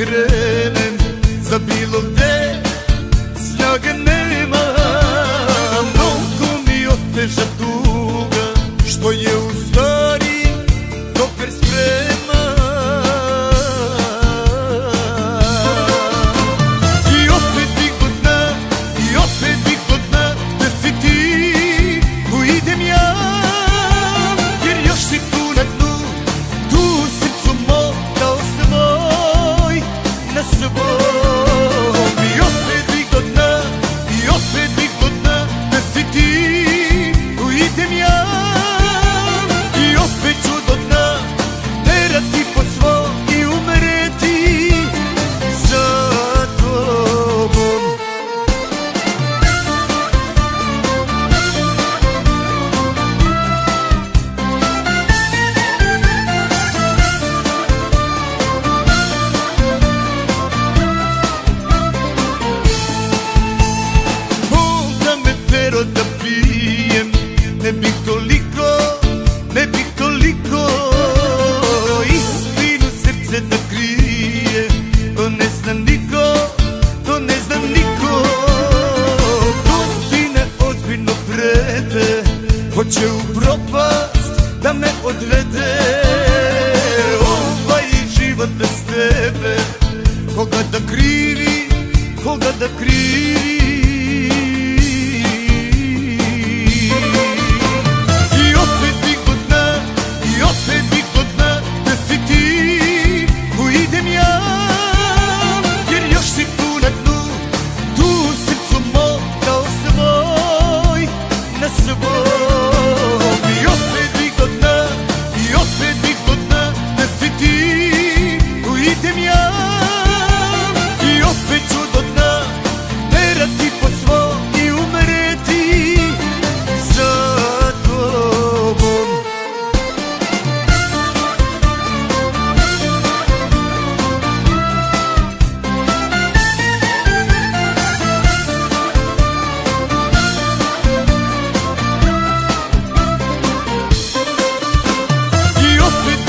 krenem za bilo gde, snage nema. Mnogo mi oteža tuga što je u stvari kofer sprema. I opet bih do dna, i opet bih do dna, da si ti, tu idem ja, jer još si tu na dnu, tu u srcu mom kao svoj na svom. I opet bih do dna, i opet bih do dna, da si ti, tu idem ja, i opet ću do dna terati po svo i umreti za tobom. Onda me pero da pijem, ne bih toliko, ne bih toliko istinu srce da krije. To ne zna niko, to ne zna niko. Godine ozbiljno prete, hoće u propast da me odvede. Ovaj život bez tebe, koga da krivi, koga da krivi. I opet bih do dna, i opet bih do dna, da si ti, tu idem ja, jer još si tu na dnu, tu u srcu mom kao svoj na svom. I opet bih do dna, i opet bih do dna, da si ti, tu idem ja, i opet ću do dna terati po svo i umreti za tobom. I opet